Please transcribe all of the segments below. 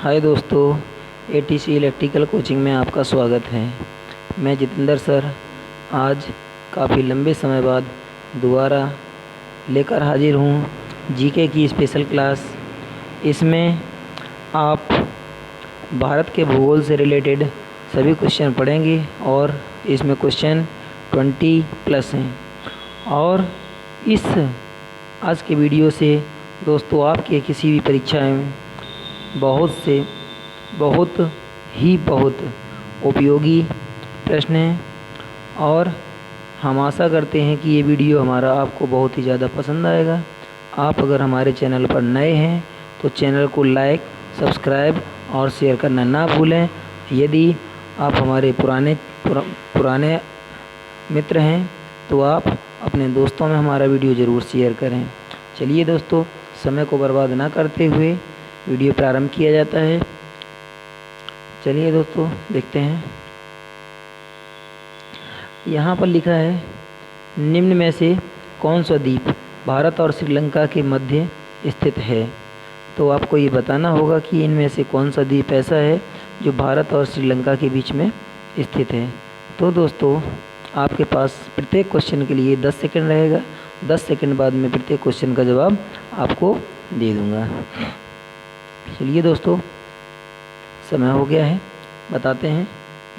हाय दोस्तों, ATC electrical coaching में आपका स्वागत है। मैं जितेंद्र सर आज काफ़ी लंबे समय बाद दोबारा लेकर हाजिर हूँ जीके की स्पेशल क्लास। इसमें आप भारत के भूगोल से रिलेटेड सभी क्वेश्चन पढ़ेंगे और इसमें क्वेश्चन 20+ हैं। और इस आज के वीडियो से दोस्तों आपके किसी भी परीक्षा में बहुत उपयोगी प्रश्न हैं और हम आशा करते हैं कि ये वीडियो हमारा आपको बहुत ही ज़्यादा पसंद आएगा। आप अगर हमारे चैनल पर नए हैं तो चैनल को लाइक, सब्सक्राइब और शेयर करना ना भूलें। यदि आप हमारे पुराने मित्र हैं तो आप अपने दोस्तों में हमारा वीडियो ज़रूर शेयर करें। चलिए दोस्तों, समय को बर्बाद ना करते हुए वीडियो प्रारंभ किया जाता है। चलिए दोस्तों देखते हैं। यहाँ पर लिखा है, निम्न में से कौन सा द्वीप भारत और श्रीलंका के मध्य स्थित है। तो आपको ये बताना होगा कि इनमें से कौन सा द्वीप ऐसा है जो भारत और श्रीलंका के बीच में स्थित है। तो दोस्तों आपके पास प्रत्येक क्वेश्चन के लिए 10 सेकंड रहेगा। 10 सेकंड बाद में प्रत्येक क्वेश्चन का जवाब आपको दे दूँगा। चलिए दोस्तों, समय हो गया है, बताते हैं।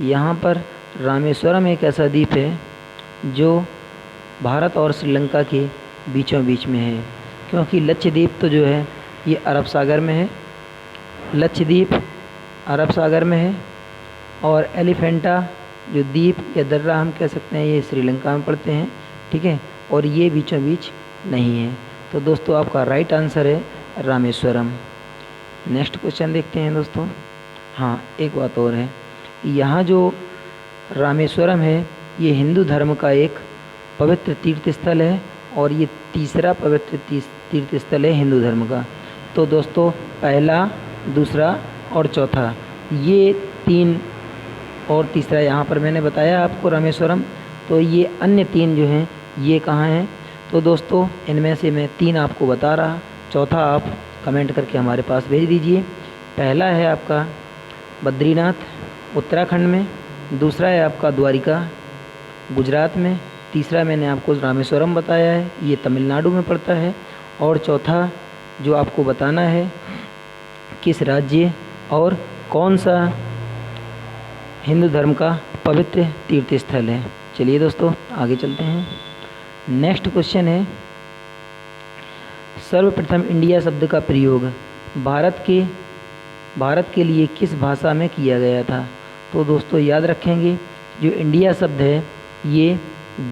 यहाँ पर रामेश्वरम एक ऐसा द्वीप है जो भारत और श्रीलंका के बीचों बीच में है, क्योंकि लक्षद्वीप तो जो है ये अरब सागर में है। लक्षद्वीप अरब सागर में है और एलिफेंटा जो द्वीप या दर्रा हम कह सकते हैं ये श्रीलंका में पड़ते हैं, ठीक है। और ये बीचों बीच नहीं है। तो दोस्तों आपका राइट आंसर है रामेश्वरम। नेक्स्ट क्वेश्चन देखते हैं दोस्तों। हाँ, एक बात और है, यहाँ जो रामेश्वरम है ये हिंदू धर्म का एक पवित्र तीर्थ स्थल है और ये तीसरा पवित्र तीर्थ स्थल है हिंदू धर्म का। तो दोस्तों पहला, दूसरा और चौथा, ये 3 और तीसरा यहाँ पर मैंने बताया आपको रामेश्वरम। तो ये अन्य 3 जो हैं ये कहाँ हैं। तो दोस्तों इनमें से मैं 3 आपको बता रहा, चौथा आप कमेंट करके हमारे पास भेज दीजिए। पहला है आपका बद्रीनाथ उत्तराखंड में, दूसरा है आपका द्वारिका गुजरात में, तीसरा मैंने आपको रामेश्वरम बताया है ये तमिलनाडु में पड़ता है, और चौथा जो आपको बताना है किस राज्य और कौन सा हिंदू धर्म का पवित्र तीर्थ स्थल है। चलिए दोस्तों आगे चलते हैं। नेक्स्ट क्वेश्चन है, सर्वप्रथम इंडिया शब्द का प्रयोग भारत के लिए किस भाषा में किया गया था। तो दोस्तों याद रखेंगे जो इंडिया शब्द है ये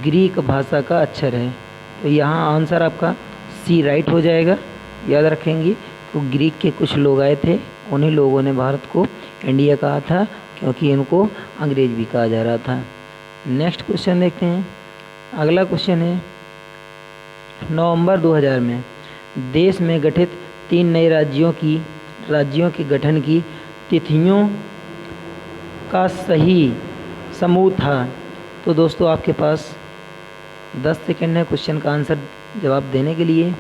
ग्रीक भाषा का अक्षर है। तो यहाँ आंसर आपका सी राइट हो जाएगा। याद रखेंगे तो ग्रीक के कुछ लोग आए थे, उन्हीं लोगों ने भारत को इंडिया कहा था क्योंकि इनको अंग्रेज भी कहा जा रहा था। नेक्स्ट क्वेश्चन देखते हैं। अगला क्वेश्चन है, नवंबर 2000 में देश में गठित 3 नए राज्यों के गठन की तिथियों का सही समूह था। तो दोस्तों आपके पास 10 सेकंड है क्वेश्चन का आंसर जवाब देने के लिए।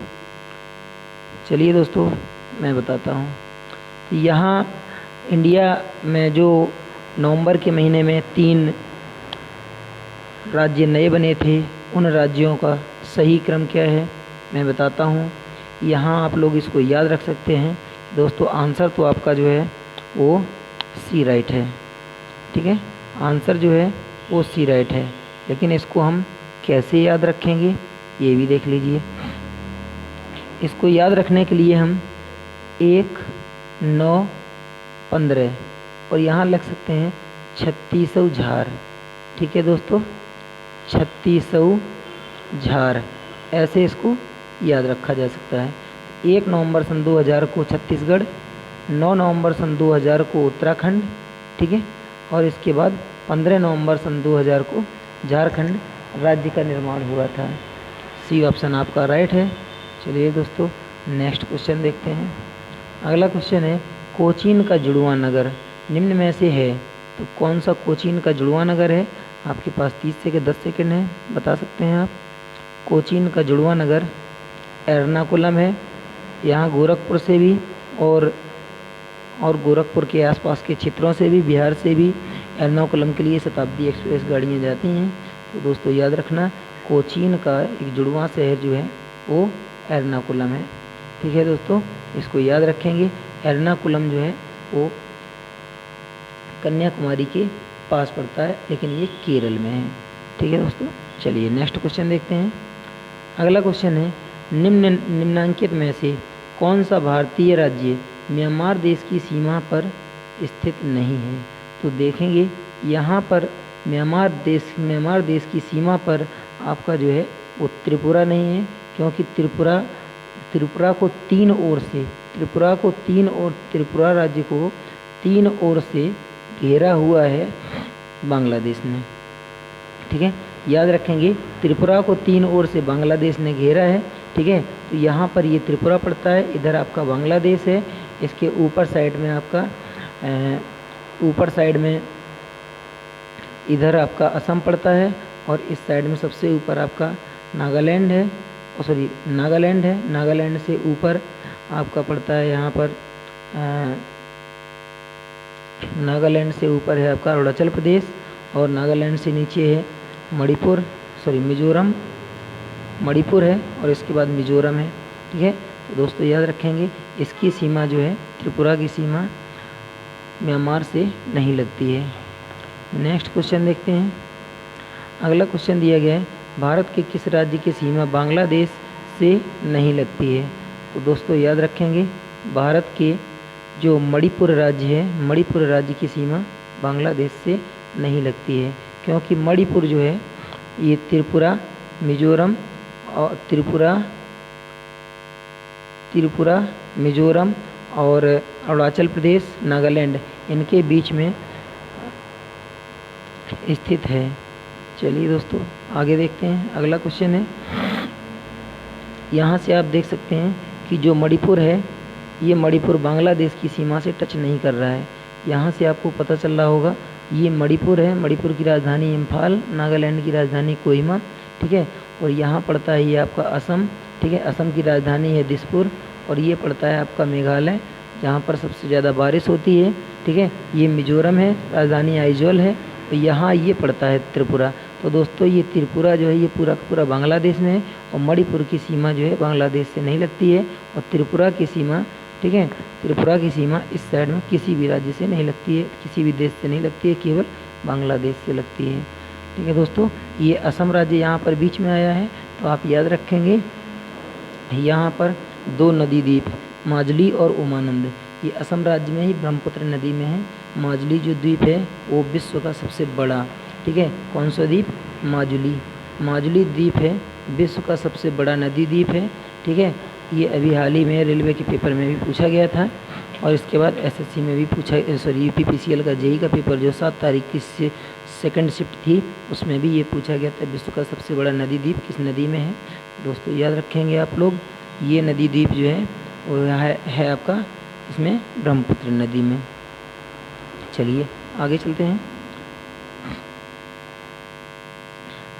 चलिए दोस्तों मैं बताता हूँ। यहाँ इंडिया में जो नवंबर के महीने में 3 राज्य नए बने थे, उन राज्यों का सही क्रम क्या है मैं बताता हूँ। यहाँ आप लोग इसको याद रख सकते हैं। दोस्तों आंसर तो आपका जो है वो सी राइट है, ठीक है। आंसर जो है वो सी राइट है, लेकिन इसको हम कैसे याद रखेंगे ये भी देख लीजिए। इसको याद रखने के लिए हम 1, 9, 15 और यहाँ लग सकते हैं 3600 झार, ठीक है दोस्तों। 3600 झार ऐसे इसको याद रखा जा सकता है। 1 नवंबर सन 2000 को छत्तीसगढ़, 9 नवंबर सन 2000 को उत्तराखंड, ठीक है। और इसके बाद 15 नवंबर सन 2000 को झारखंड राज्य का निर्माण हुआ था। सी ऑप्शन आपका राइट है। चलिए दोस्तों नेक्स्ट क्वेश्चन देखते हैं। अगला क्वेश्चन है, कोचीन का जुड़वां नगर निम्न में से है। तो कौन सा कोचीन का जुड़वां नगर है। आपके पास 30 से 10 सेकंड है, बता सकते हैं आप। कोचीन का जुड़वां नगर एर्नाकुलम है। यहाँ गोरखपुर से भी और और गोरखपुर के आसपास के क्षेत्रों से भी, बिहार से भी एर्नाकुलम के लिए शताब्दी एक्सप्रेस गाड़ियाँ जाती हैं। तो दोस्तों याद रखना, कोचीन का एक जुड़वां शहर जो है वो एर्नाकुलम है। ठीक है दोस्तों, इसको याद रखेंगे। एर्नाकुलम जो है वो कन्याकुमारी के पास पड़ता है, लेकिन ये केरल में है। ठीक है दोस्तों, चलिए नेक्स्ट क्वेश्चन देखते हैं। अगला क्वेश्चन है, निम्नांकित में से कौन सा भारतीय राज्य म्यांमार देश की सीमा पर स्थित नहीं है? तो देखेंगे यहाँ पर म्यांमार देश की सीमा पर आपका जो है वो त्रिपुरा नहीं है, क्योंकि त्रिपुरा को त्रिपुरा राज्य को 3 ओर से घेरा हुआ है बांग्लादेश ने। ठीक है, याद रखेंगे, त्रिपुरा को 3 ओर से बांग्लादेश ने घेरा है। ठीक है, तो यहाँ पर ये त्रिपुरा पड़ता है, इधर आपका बांग्लादेश है, इसके ऊपर साइड में इधर आपका असम पड़ता है, और इस साइड में सबसे ऊपर आपका नागालैंड है। नागालैंड से ऊपर आपका पड़ता है यहाँ पर नागालैंड से ऊपर है आपका अरुणाचल प्रदेश, और नागालैंड से नीचे है मणिपुर है, और इसके बाद मिजोरम है। ठीक है, तो दोस्तों याद रखेंगे, इसकी सीमा जो है, त्रिपुरा की सीमा म्यांमार से नहीं लगती है। नेक्स्ट क्वेश्चन देखते हैं। अगला क्वेश्चन दिया गया है, भारत के किस राज्य की सीमा बांग्लादेश से नहीं लगती है? तो दोस्तों याद रखेंगे, भारत के जो मणिपुर राज्य की सीमा बांग्लादेश से नहीं लगती है, क्योंकि मणिपुर जो है ये त्रिपुरा, मिजोरम और अरुणाचल प्रदेश, नागालैंड, इनके बीच में स्थित है। चलिए दोस्तों आगे देखते हैं। अगला क्वेश्चन है, यहाँ से आप देख सकते हैं कि जो मणिपुर है, ये मणिपुर बांग्लादेश की सीमा से टच नहीं कर रहा है। यहाँ से आपको पता चल रहा होगा, ये मणिपुर है, मणिपुर की राजधानी इम्फाल, नागालैंड की राजधानी कोहिमा। ठीक है, और यहाँ पड़ता है ये आपका असम। ठीक है, असम की राजधानी है दिसपुर, और ये पड़ता है आपका मेघालय, जहाँ पर सबसे ज़्यादा बारिश होती है। ठीक है, ये मिजोरम है, राजधानी आइजोल है, और यहाँ ये पड़ता है त्रिपुरा। तो दोस्तों ये त्रिपुरा जो है ये पूरा का पूरा बांग्लादेश में है, और मणिपुर की सीमा जो है बांग्लादेश से नहीं लगती है, और त्रिपुरा की सीमा, ठीक है, त्रिपुरा की सीमा इस साइड में किसी भी राज्य से नहीं लगती है, किसी भी देश से नहीं लगती है, केवल बांग्लादेश से लगती है। ठीक है दोस्तों, ये असम राज्य यहाँ पर बीच में आया है, तो आप याद रखेंगे यहाँ पर 2 नदी द्वीप, माजुली और उमानंद, ये असम राज्य में ही ब्रह्मपुत्र नदी में है। माजुली जो द्वीप है वो विश्व का सबसे बड़ा, ठीक है, कौन सा द्वीप? माजुली द्वीप है, विश्व का सबसे बड़ा नदी द्वीप है। ठीक है, ये अभी हाल ही में रेलवे के पेपर में भी पूछा गया था, और इसके बाद एसएससी में भी यूपीपीसीएल का जेई का पेपर जो 7 तारीख की सेकंड शिफ्ट थी, उसमें भी ये पूछा गया था, विश्व का सबसे बड़ा नदी द्वीप किस नदी में है? दोस्तों याद रखेंगे आप लोग, ये नदी द्वीप जो है वो है आपका इसमें ब्रह्मपुत्र नदी में। चलिए आगे चलते हैं।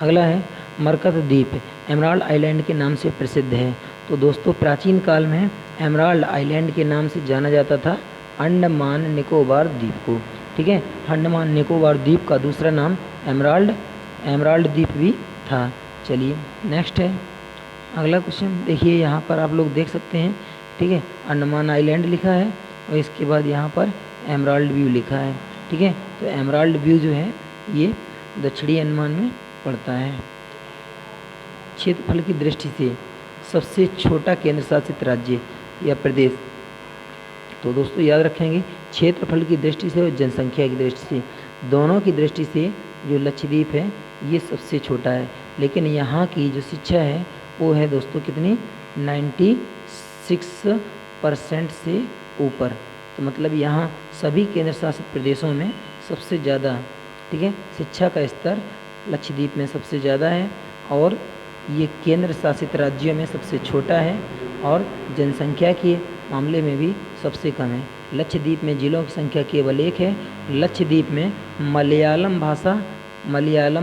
अगला है मरकत द्वीप, एमराल्ड आइलैंड के नाम से प्रसिद्ध है। तो दोस्तों प्राचीन काल में एमराल्ड आइलैंड के नाम से जाना जाता था अंडमान निकोबार द्वीप को। ठीक है, अंडमान निकोबार द्वीप का दूसरा नाम एमराल्ड द्वीप भी था। चलिए नेक्स्ट है अगला क्वेश्चन, देखिए यहाँ पर आप लोग देख सकते हैं। ठीक है, अंडमान आइलैंड लिखा है, और इसके बाद यहाँ पर एमराल्ड व्यू लिखा है। ठीक है, तो एमराल्ड व्यू जो है ये दक्षिणी अंडमान में पड़ता है। क्षेत्रफल की दृष्टि से सबसे छोटा केंद्र शासित राज्य या प्रदेश? तो दोस्तों याद रखेंगे, क्षेत्रफल की दृष्टि से और जनसंख्या की दृष्टि से, दोनों की दृष्टि से जो लक्षद्वीप है ये सबसे छोटा है, लेकिन यहाँ की जो शिक्षा है वो है दोस्तों कितनी? 96% से ऊपर। तो मतलब यहाँ सभी केंद्र शासित प्रदेशों में सबसे ज़्यादा, ठीक है, शिक्षा का स्तर लक्षद्वीप में सबसे ज़्यादा है, और ये केंद्र शासित राज्यों में सबसे छोटा है, और जनसंख्या के मामले में भी सबसे कम है। लक्षद्वीप में जिलों की संख्या केवल 1 है। लक्षद्वीप में मलयालम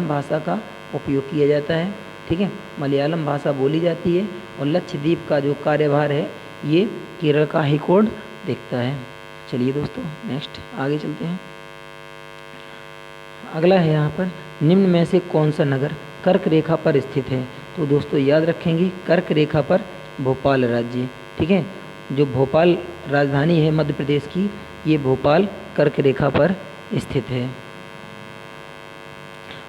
भाषा का उपयोग किया जाता है। ठीक है, मलयालम भाषा बोली जाती है, और लक्षद्वीप का जो कार्यभार है ये केरल का हाई कोर्ट देखता है। चलिए दोस्तों नेक्स्ट आगे चलते हैं। अगला है यहाँ पर, निम्न में से कौन सा नगर कर्क रेखा पर स्थित है? तो दोस्तों याद रखेंगे कर्क रेखा पर भोपाल राज्य, ठीक है। जो भोपाल राजधानी है मध्य प्रदेश की, ये भोपाल कर्क रेखा पर स्थित है।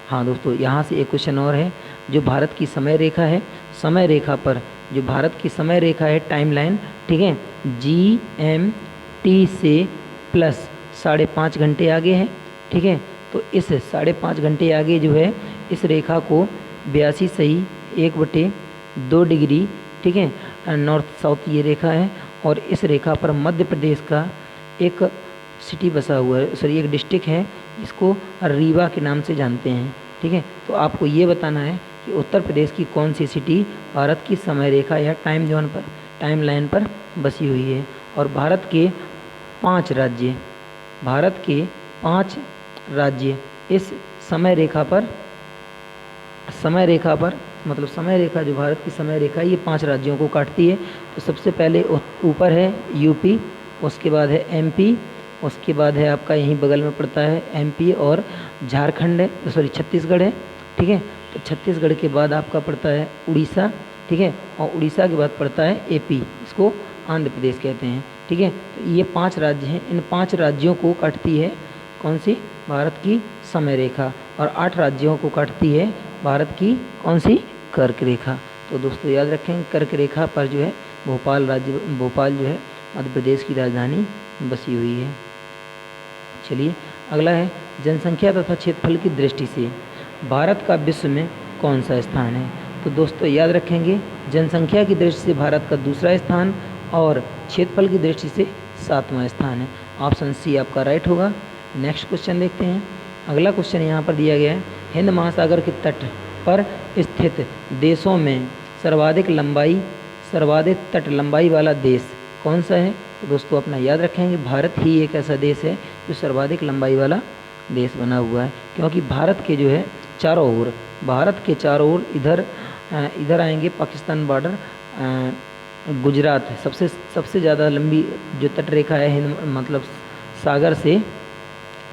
हाँ दोस्तों, यहाँ से एक क्वेश्चन और है, जो भारत की समय रेखा है, समय रेखा पर जो भारत की समय रेखा है टाइमलाइन, ठीक है, GMT से प्लस 5.5 घंटे आगे है, ठीक है। तो इस 5.5 घंटे आगे जो है इस रेखा को 82 सही 1/2 डिग्री, ठीक है, नॉर्थ साउथ ये रेखा है। और इस रेखा पर मध्य प्रदेश का एक सिटी बसा हुआ है, सॉरी एक डिस्ट्रिक्ट है, इसको रीवा के नाम से जानते हैं, ठीक है। तो आपको ये बताना है कि उत्तर प्रदेश की कौन सी सिटी भारत की समय रेखा या टाइम जोन पर, टाइम लाइन पर बसी हुई है। और भारत के 5 राज्य, भारत के 5 राज्य इस समय रेखा पर, समय रेखा पर मतलब समय रेखा जो भारत की समय रेखा ये 5 राज्यों को काटती है। तो सबसे पहले ऊपर है यूपी, उसके बाद है एमपी, उसके बाद है आपका यहीं बगल में पड़ता है एमपी और झारखंड है, सॉरी छत्तीसगढ़ है, ठीक है। तो छत्तीसगढ़ के बाद आपका पड़ता है उड़ीसा, ठीक है, और उड़ीसा के बाद पड़ता है एपी, इसको आंध्र प्रदेश कहते हैं, ठीक है। तो ये 5 राज्य हैं, इन 5 राज्यों को काटती है कौन सी, भारत की समय रेखा। और 8 राज्यों को काटती है भारत की कौन सी, कर्क रेखा। तो दोस्तों याद रखें कर्क रेखा पर जो है भोपाल राज्य, भोपाल जो है मध्य प्रदेश की राजधानी बसी हुई है। चलिए अगला है, जनसंख्या तथा क्षेत्रफल की दृष्टि से भारत का विश्व में कौन सा स्थान है? तो दोस्तों याद रखेंगे जनसंख्या की दृष्टि से भारत का दूसरा स्थान और क्षेत्रफल की दृष्टि से 7वां स्थान है। ऑप्शन सी आपका राइट होगा। नेक्स्ट क्वेश्चन देखते हैं। अगला क्वेश्चन यहाँ पर दिया गया है, हिंद महासागर के तट पर स्थित देशों में सर्वाधिक तट लंबाई वाला देश कौन सा है? तो दोस्तों अपना याद रखेंगे भारत ही एक ऐसा देश है जो सर्वाधिक लंबाई वाला देश बना हुआ है, क्योंकि भारत के जो है चारों ओर, भारत के चारों ओर इधर आएंगे पाकिस्तान बॉर्डर, गुजरात है सबसे ज़्यादा लंबी जो तट रेखा है हिंद मतलब सागर से,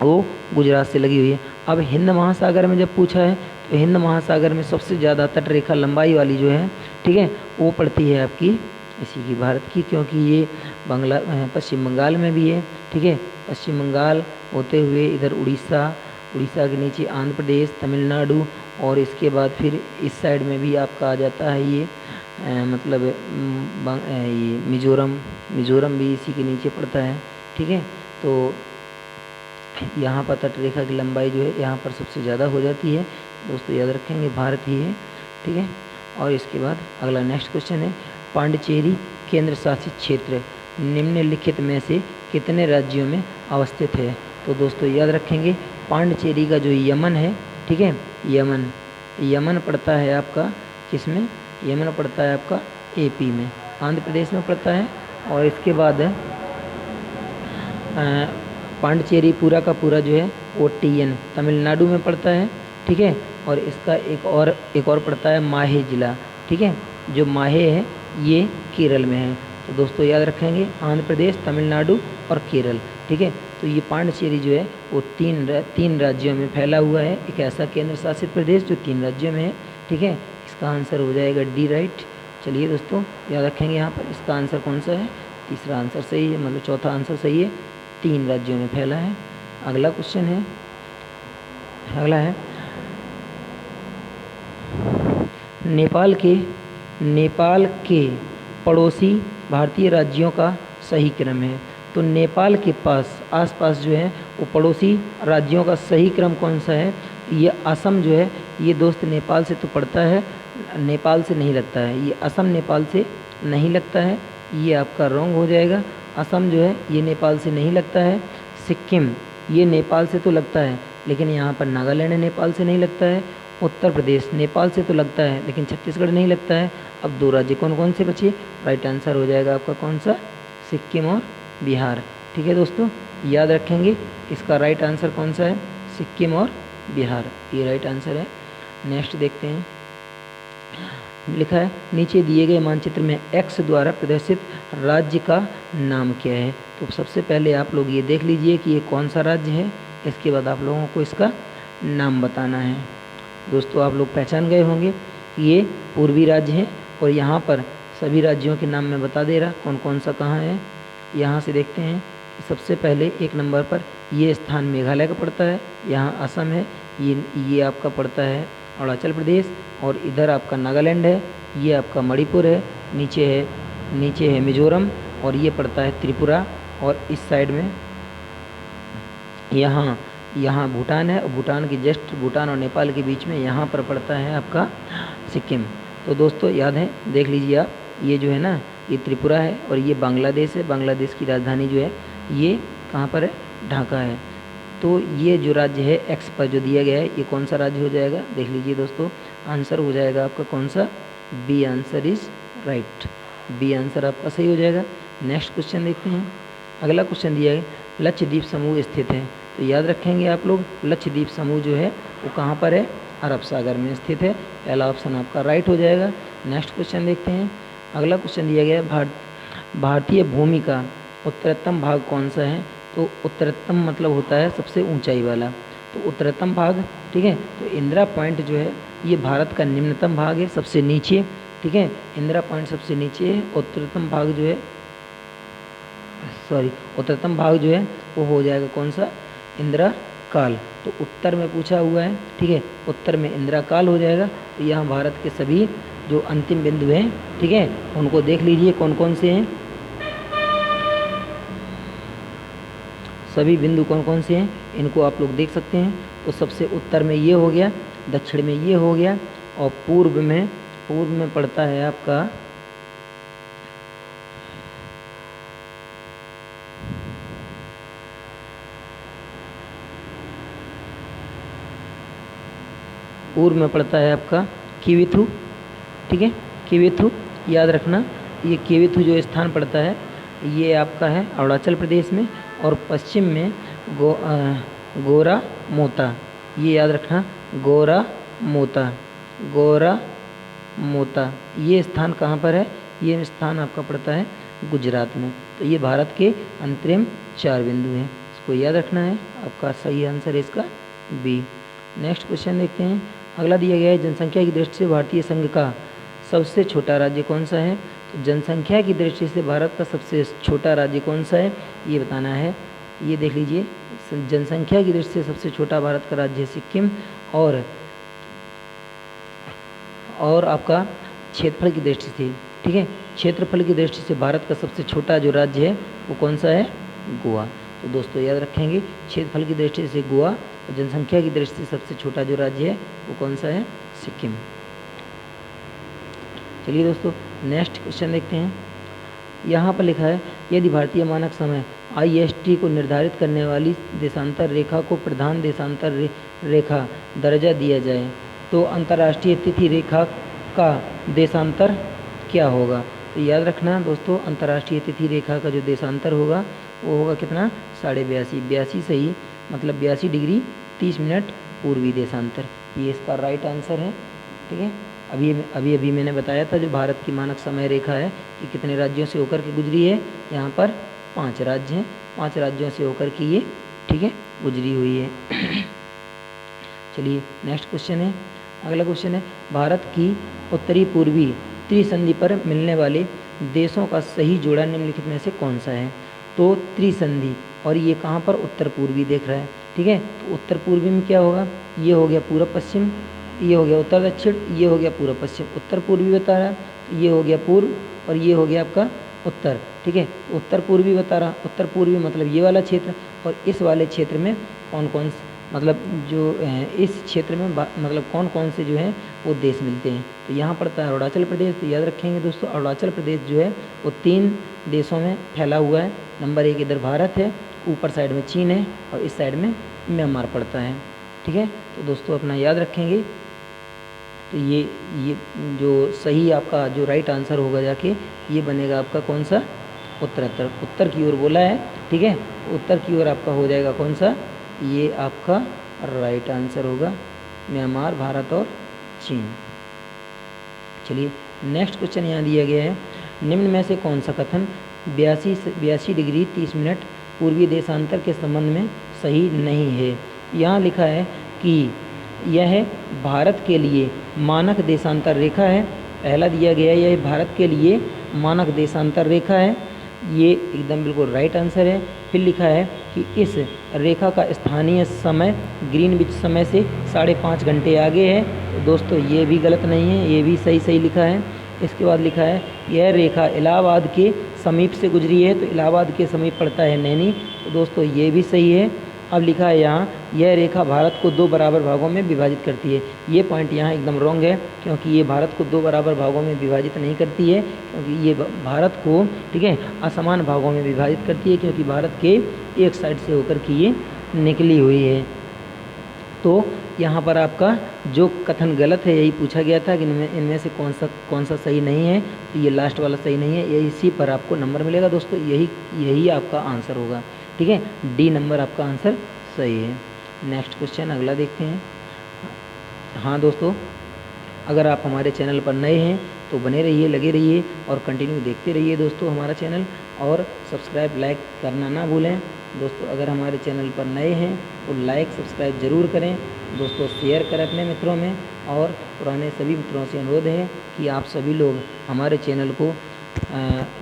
वो गुजरात से लगी हुई है। अब हिंद महासागर में जब पूछा है तो हिंद महासागर में सबसे ज़्यादा तट रेखा लंबाई वाली जो है, ठीक है, वो पड़ती है आपकी इसी की भारत की, क्योंकि ये पश्चिम बंगाल में भी है, ठीक है। पश्चिम बंगाल होते हुए इधर उड़ीसा के नीचे आंध्र प्रदेश, तमिलनाडु, और इसके बाद फिर इस साइड में भी आपका आ जाता है ये मतलब ये मिजोरम भी इसी के नीचे पड़ता है, ठीक है। तो यहाँ पर तट रेखा की लंबाई जो है यहाँ पर सबसे ज़्यादा हो जाती है। दोस्तों याद रखेंगे भारत ही है, ठीक है। और इसके बाद अगला नेक्स्ट क्वेश्चन है, पांडिचेरी केंद्र शासित क्षेत्र निम्नलिखित में से कितने राज्यों में अवस्थित है? तो दोस्तों याद रखेंगे पांडिचेरी का जो यमन है, ठीक है, यमन पड़ता है आपका किसमें, यमन पड़ता है आपका एपी में, आंध्र प्रदेश में पड़ता है। और इसके बाद पांडिचेरी पूरा का पूरा जो है वो TN तमिलनाडु में पड़ता है, ठीक है। और इसका एक और पड़ता है माहे जिला, ठीक है, जो माहे है ये केरल में है। तो दोस्तों याद रखेंगे आंध्र प्रदेश, तमिलनाडु और केरल, ठीक है। तो ये पांडिचेरी जो है वो तीन राज्यों में फैला हुआ है, एक ऐसा केंद्र शासित प्रदेश जो 3 राज्यों में है, ठीक है। इसका आंसर हो जाएगा डी राइट। चलिए दोस्तों याद रखेंगे यहाँ पर इसका आंसर कौन सा है, तीसरा आंसर सही है, मतलब चौथा आंसर सही है, 3 राज्यों में फैला है। अगला क्वेश्चन है, अगला है नेपाल के पड़ोसी भारतीय राज्यों का सही क्रम है। तो नेपाल के आसपास जो है वो पड़ोसी राज्यों का सही क्रम कौन सा है? ये असम जो है ये दोस्त नेपाल से तो पड़ता है, नेपाल से नहीं लगता है, ये असम नेपाल से नहीं लगता है, ये आपका रॉन्ग हो जाएगा। असम जो है ये नेपाल से नहीं लगता है। सिक्किम ये नेपाल से तो लगता है, लेकिन यहाँ पर नागालैंड नेपाल से नहीं लगता है। उत्तर प्रदेश नेपाल से तो लगता है, लेकिन छत्तीसगढ़ नहीं लगता है। अब 2 राज्य कौन कौन से बचे? राइट आंसर हो जाएगा आपका कौन सा? सिक्किम और बिहार, ठीक है दोस्तों याद रखेंगे इसका राइट आंसर कौन सा है? सिक्किम और बिहार, ये राइट आंसर है। नेक्स्ट देखते हैं, लिखा है नीचे दिए गए मानचित्र में एक्स द्वारा प्रदर्शित राज्य का नाम क्या है। तो सबसे पहले आप लोग ये देख लीजिए कि ये कौन सा राज्य है, इसके बाद आप लोगों को इसका नाम बताना है। दोस्तों आप लोग पहचान गए होंगे कि ये पूर्वी राज्य है और यहाँ पर सभी राज्यों के नाम मैं बता दे रहा कौन कौन सा कहाँ है। यहाँ से देखते हैं कि सबसे पहले एक नंबर पर ये स्थान मेघालय का पड़ता है, यहाँ असम है, ये आपका पड़ता है अरुणाचल प्रदेश, और इधर आपका नागालैंड है, ये आपका मणिपुर है, नीचे है मिजोरम, और ये पड़ता है त्रिपुरा, और इस साइड में यहाँ भूटान है, और भूटान की जस्ट भूटान और नेपाल के बीच में यहाँ पर पड़ता है आपका सिक्किम। तो दोस्तों याद है, देख लीजिए आप, ये जो है ना ये त्रिपुरा है और ये बांग्लादेश है। बांग्लादेश की राजधानी जो है ये कहाँ पर है, ढाका है। तो ये जो राज्य है एक्स पर जो दिया गया है ये कौन सा राज्य हो जाएगा, देख लीजिए दोस्तों, आंसर हो जाएगा आपका कौन सा, B answer is right, B answer आपका सही हो जाएगा। नेक्स्ट क्वेश्चन देखते हैं। अगला क्वेश्चन दिया है लक्षद्वीप समूह स्थित है। तो याद रखेंगे आप लोग, लक्षद्वीप समूह जो है वो कहाँ पर है, अरब सागर में स्थित है। पहला ऑप्शन आपका राइट हो जाएगा। नेक्स्ट क्वेश्चन देखते हैं। अगला क्वेश्चन दिया गया है भारतीय भूमि का उत्तरतम भाग कौन सा है। तो उत्तरतम मतलब होता है सबसे ऊंचाई वाला, तो उत्तरतम भाग, ठीक है। तो इंदिरा पॉइंट जो है ये भारत का निम्नतम भाग है, सबसे नीचे, ठीक है। इंदिरा पॉइंट सबसे नीचे है, उत्तरतम भाग जो है उत्तरतम भाग जो है वो हो जाएगा कौन सा, इंदिरा काल। तो उत्तर में पूछा हुआ है, ठीक है, उत्तर में इंदिरा काल हो जाएगा। तो यहाँ भारत के सभी जो अंतिम बिंदु हैं, ठीक है, उनको देख लीजिए कौन कौन से हैं, सभी बिंदु कौन कौन से हैं इनको आप लोग देख सकते हैं। तो सबसे उत्तर में ये हो गया, दक्षिण में ये हो गया, और पूर्व में पड़ता है आपका किविथु, ठीक है, किविथु याद रखना। ये किविथु जो स्थान पड़ता है ये आपका है अरुणाचल प्रदेश में, और पश्चिम में गोरा मोता, ये याद रखना, गोरा मोता ये स्थान कहाँ पर है, ये स्थान आपका पड़ता है गुजरात में। तो ये भारत के अंतरिम 4 बिंदु हैं, इसको याद रखना है। आपका सही आंसर है इसका बी। नेक्स्ट क्वेश्चन देखते हैं। अगला दिया गया है जनसंख्या की दृष्टि से भारतीय संघ का सबसे छोटा राज्य कौन सा है। तो जनसंख्या की दृष्टि से भारत का सबसे छोटा राज्य कौन सा है ये बताना है। ये देख लीजिए, जनसंख्या की दृष्टि से सबसे छोटा भारत का राज्य है सिक्किम, और आपका क्षेत्रफल की दृष्टि से, ठीक है, क्षेत्रफल की दृष्टि से भारत का सबसे छोटा जो राज्य है वो कौन सा है, गोवा। तो दोस्तों याद रखेंगे, क्षेत्रफल की दृष्टि से गोवा, और जनसंख्या की दृष्टि से सबसे छोटा जो राज्य है वो कौन सा है, सिक्किम। चलिए दोस्तों नेक्स्ट क्वेश्चन देखते हैं। यहाँ पर लिखा है यदि भारतीय मानक समय IST को निर्धारित करने वाली देशांतर रेखा को प्रधान देशांतर रेखा दर्जा दिया जाए तो अंतर्राष्ट्रीय तिथि रेखा का देशांतर क्या होगा। तो याद रखना दोस्तों, अंतर्राष्ट्रीय तिथि रेखा का जो देशांतर होगा वो होगा कितना, 82.5 सही, मतलब 82 डिग्री 30 मिनट पूर्वी देशांतर, ये इसका राइट आंसर है, ठीक है। अभी मैंने बताया था जो भारत की मानक समय रेखा है कि कितने राज्यों से होकर के गुजरी है, यहाँ पर 5 राज्य हैं, 5 राज्यों से होकर के ये, ठीक है, गुजरी हुई है। चलिए नेक्स्ट क्वेश्चन है। अगला क्वेश्चन है भारत की उत्तरी पूर्वी त्रिसंधि पर मिलने वाले देशों का सही जोड़ा निम्नलिखित में से कौन सा है। तो त्रिसंधि, और ये कहाँ पर, उत्तर पूर्वी देख रहा है, ठीक है। तो उत्तर पूर्वी में क्या होगा, ये हो गया पूर्व पश्चिम, ये हो गया उत्तर दक्षिण, ये हो गया पूर्व पश्चिम। उत्तर पूर्वी बता रहा है तो ये हो गया पूर्व, और ये हो गया आपका उत्तर, ठीक है। उत्तर पूर्वी बता रहा, उत्तर पूर्वी मतलब ये वाला क्षेत्र, और इस वाले क्षेत्र में कौन कौन से, मतलब जो इस क्षेत्र में मतलब कौन कौन से जो हैं वो देश मिलते हैं। तो यहाँ पड़ता है अरुणाचल प्रदेश। तो याद रखेंगे दोस्तों, अरुणाचल प्रदेश जो है वो 3 देशों में फैला हुआ है। नंबर 1 इधर भारत है, ऊपर साइड में चीन है, और इस साइड में म्यांमार पड़ता है, ठीक है। तो दोस्तों अपना याद रखेंगे। तो ये जो सही आपका जो राइट आंसर होगा जाके ये बनेगा आपका कौन सा, उत्तर की ओर बोला है, ठीक है। उत्तर की ओर आपका हो जाएगा कौन सा, ये आपका राइट आंसर होगा म्यांमार, भारत और चीन। चलिए नेक्स्ट क्वेश्चन यहाँ दिया गया है, निम्न में से कौन सा कथन 82 डिग्री 30 मिनट पूर्वी देशांतर के संबंध में सही नहीं है। यहाँ लिखा है कि यह भारत के लिए मानक देशांतर रेखा है। पहला दिया गया है यह भारत के लिए मानक देशांतर रेखा है, ये एकदम बिल्कुल राइट आंसर है। फिर लिखा है कि इस रेखा का स्थानीय समय ग्रीनविच समय से 5.5 घंटे आगे है। तो दोस्तों ये भी गलत नहीं है, ये भी सही लिखा है। इसके बाद लिखा है यह रेखा इलाहाबाद के समीप से गुजरी है, तो इलाहाबाद के समीप पड़ता है नैनी, तो दोस्तों ये भी सही है। अब लिखा है यहाँ यह रेखा भारत को 2 बराबर भागों में विभाजित करती है। ये पॉइंट यहाँ एकदम रॉन्ग है, क्योंकि ये भारत को 2 बराबर भागों में विभाजित नहीं करती है, क्योंकि ये भारत को ठीक है असमान भागों में विभाजित करती है, क्योंकि भारत के एक साइड से होकर के ये निकली हुई है। तो यहाँ पर आपका जो कथन गलत है यही पूछा गया था कि इनमें से कौन सा सही नहीं है, तो ये लास्ट वाला सही नहीं है, ये इसी पर आपको नंबर मिलेगा दोस्तों, यही आपका आंसर होगा। ठीक है, डी नंबर आपका आंसर सही है। नेक्स्ट क्वेश्चन अगला देखते हैं। हाँ दोस्तों, अगर आप हमारे चैनल पर नए हैं तो बने रहिए, लगे रहिए और कंटिन्यू देखते रहिए दोस्तों हमारा चैनल, और सब्सक्राइब लाइक करना ना भूलें। दोस्तों अगर हमारे चैनल पर नए हैं तो लाइक सब्सक्राइब ज़रूर करें दोस्तों, शेयर करें अपने मित्रों में, और पुराने सभी मित्रों से अनुरोध है कि आप सभी लोग हमारे चैनल को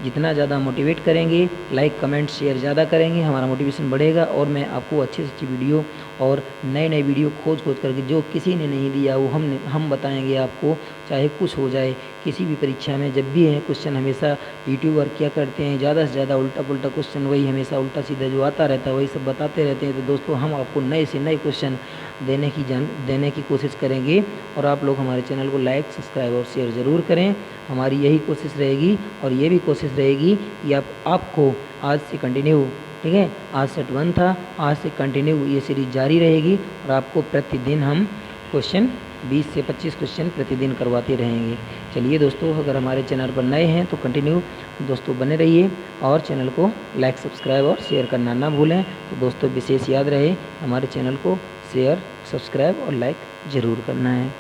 जितना ज़्यादा मोटिवेट करेंगे, लाइक कमेंट शेयर ज़्यादा करेंगे, हमारा मोटिवेशन बढ़ेगा, और मैं आपको अच्छी से अच्छी वीडियो और नए वीडियो खोज करके जो किसी ने नहीं दिया वो हम बताएंगे आपको, चाहे कुछ हो जाए किसी भी परीक्षा में। जब भी है क्वेश्चन हमेशा यूट्यूबर क्या करते हैं, ज़्यादा से ज़्यादा उल्टा पुल्टा क्वेश्चन, वही हमेशा उल्टा सीधा जो आता रहता है वही सब बताते रहते हैं। तो दोस्तों हम आपको नए से नए क्वेश्चन देने की कोशिश करेंगे, और आप लोग हमारे चैनल को लाइक सब्सक्राइब और शेयर ज़रूर करें। हमारी यही कोशिश रहेगी, और ये भी कोशिश रहेगी कि आपको आज से कंटिन्यू, ठीक है, आज सेट 1 था, आज से कंटिन्यू ये सीरीज जारी रहेगी, और आपको प्रतिदिन हम क्वेश्चन 20 से 25 क्वेश्चन प्रतिदिन करवाते रहेंगे। चलिए दोस्तों, अगर हमारे चैनल पर नए हैं तो कंटिन्यू दोस्तों बने रहिए, और चैनल को लाइक सब्सक्राइब और शेयर करना ना भूलें। तो दोस्तों विशेष याद रहे, हमारे चैनल को शेयर सब्सक्राइब और लाइक ज़रूर करना है।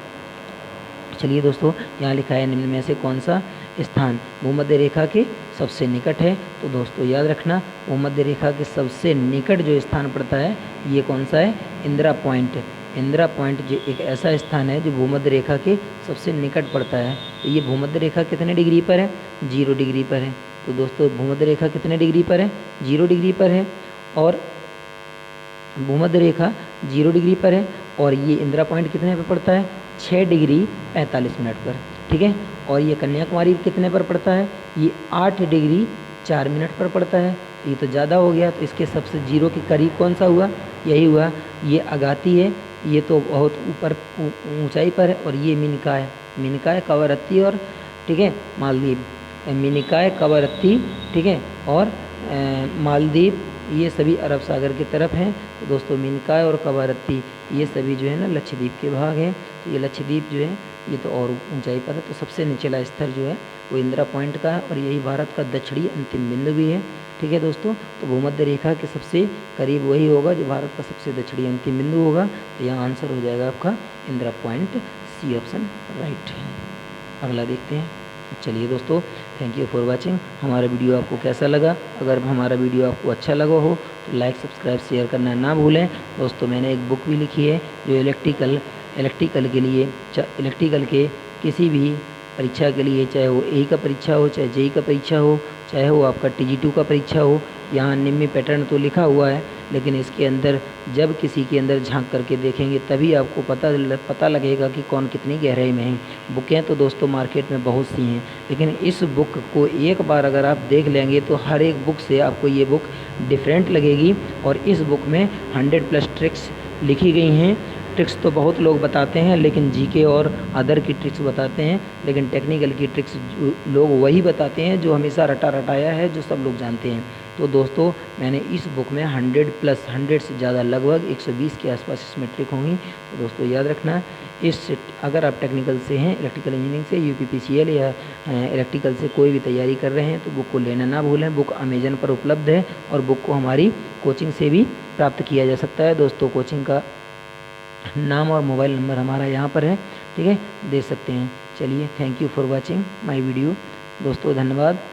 चलिए दोस्तों, यहाँ लिखा है निम्न में से कौन सा स्थान भूमध्य रेखा के सबसे निकट है। तो दोस्तों याद रखना, भूमध्य रेखा के सबसे निकट जो स्थान पड़ता है ये कौन सा है, इंदिरा पॉइंट। इंदिरा पॉइंट जो एक ऐसा स्थान है जो भूमध्य रेखा के सबसे निकट पड़ता है। तो ये भूमध्य रेखा कितने डिग्री पर है, 0 डिग्री पर है। तो दोस्तों भूमध्य रेखा कितने डिग्री पर है, 0 डिग्री पर है, और भूमध्य रेखा 0 डिग्री पर है, और ये इंदिरा पॉइंट कितने पर पड़ता है, 6 डिग्री 45 मिनट पर। ठीक है, और ये कन्याकुमारी कितने पर पड़ता है, ये 8 डिग्री 4 मिनट पर पड़ता है। ये तो ज़्यादा हो गया, तो इसके सबसे 0 के करीब कौन सा हुआ, यही हुआ, ये अगाती है, ये तो बहुत ऊपर ऊंचाई पर है, और ये मिनिकॉय कवरत्ती और ठीक है मालदीव, मिनिकॉय कवरत्ती ठीक है, और मालदीव ये सभी अरब सागर की तरफ हैं। तो दोस्तों मिनिकॉय और कवरत्ती ये सभी जो है ना लक्षद्वीप के भाग हैं। तो ये लक्षद्वीप जो है ये तो और ऊंचाई पर है। तो सबसे निचला स्तर जो है वो इंदिरा पॉइंट का है, और यही भारत का दक्षिणी अंतिम बिंदु भी है। ठीक है दोस्तों, तो भूमध्य रेखा के सबसे करीब वही होगा जो भारत का सबसे दक्षिणी अंतिम बिंदु होगा। तो यहाँ आंसर हो जाएगा आपका Indira point, C option right है। अगला देखते हैं। चलिए दोस्तों, थैंक यू फॉर वाचिंग। हमारा वीडियो आपको कैसा लगा, अगर हमारा वीडियो आपको अच्छा लगा हो तो लाइक सब्सक्राइब शेयर करना ना भूलें। दोस्तों मैंने एक बुक भी लिखी है जो इलेक्ट्रिकल के लिए, इलेक्ट्रिकल के किसी भी परीक्षा के लिए, चाहे वो ए का परीक्षा हो, चाहे जेई का परीक्षा हो, चाहे वो आपका TG2 का परीक्षा हो, यहाँ निम्न पैटर्न तो लिखा हुआ है, लेकिन इसके अंदर जब किसी के अंदर झांक करके देखेंगे तभी आपको पता लगेगा कि कौन कितनी गहराई में है। बुकें तो दोस्तों मार्केट में बहुत सी हैं, लेकिन इस बुक को एक बार अगर आप देख लेंगे तो हर एक बुक से आपको ये बुक डिफरेंट लगेगी। और इस बुक में 100+ ट्रिक्स लिखी गई हैं। ट्रिक्स तो बहुत लोग बताते हैं, लेकिन जीके और अदर की ट्रिक्स बताते हैं, लेकिन टेक्निकल की ट्रिक्स लोग वही बताते हैं जो हमेशा रटाया है, जो सब लोग जानते हैं। तो दोस्तों मैंने इस बुक में 100 से ज़्यादा, लगभग 120 के आसपास इसमें ट्रिक होंगी। तो दोस्तों याद रखना, अगर आप टेक्निकल से हैं, इलेक्ट्रिकल इंजीनियरिंग से, UPPCL या इलेक्ट्रिकल से कोई भी तैयारी कर रहे हैं तो बुक को लेना ना भूलें। बुक अमेजन पर उपलब्ध है, और बुक को हमारी कोचिंग से भी प्राप्त किया जा सकता है। दोस्तों कोचिंग का नाम और मोबाइल नंबर हमारा यहाँ पर है, ठीक है, दे सकते हैं। चलिए, thank you for watching my video. दोस्तों धन्यवाद।